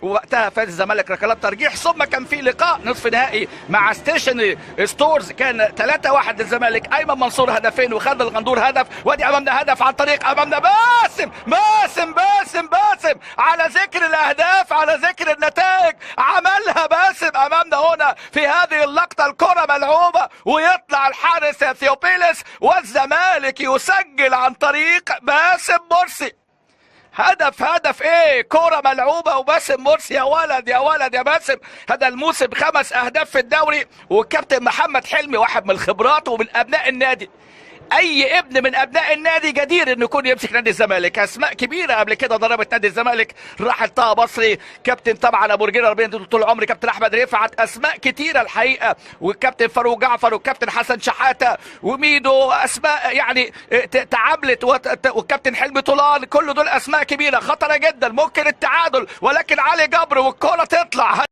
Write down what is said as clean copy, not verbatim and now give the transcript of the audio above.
ووقتها فاز الزمالك ركلات ترجيح. ثم كان في لقاء نصف نهائي مع ستيشن ستورز كان 3-1 للزمالك، ايمن منصور هدفين وخالد الغندور هدف. وادي امامنا هدف عن طريق امامنا باسم على ذكر الاهداف، على ذكر النتائج، عملها باسم امامنا هنا في هذه اللقطه. الكره ملعوبه ويطلع الحارس ثيوبيلس والزمالك يسجل عن طريق باسم مرسي. هدف ايه؟ كرة ملعوبة وباسم مرسي. يا ولد يا باسم، هذا الموسم 5 اهداف في الدوري. والكابتن محمد حلمي واحد من الخبرات ومن ابناء النادي، اي ابن من ابناء النادي جدير انه يكون يمسك نادي الزمالك. اسماء كبيره قبل كده ضربت نادي الزمالك، راحل طه بصري، كابتن طبعا ابو رجيله ربنا طول عمري، كابتن احمد رفعت، اسماء كتيره الحقيقه، والكابتن فاروق جعفر والكابتن حسن شحاته وميدو، اسماء يعني تعاملت، والكابتن حلمي طولان، كل دول اسماء كبيره خطره جدا. ممكن التعادل ولكن علي جبر والكره تطلع.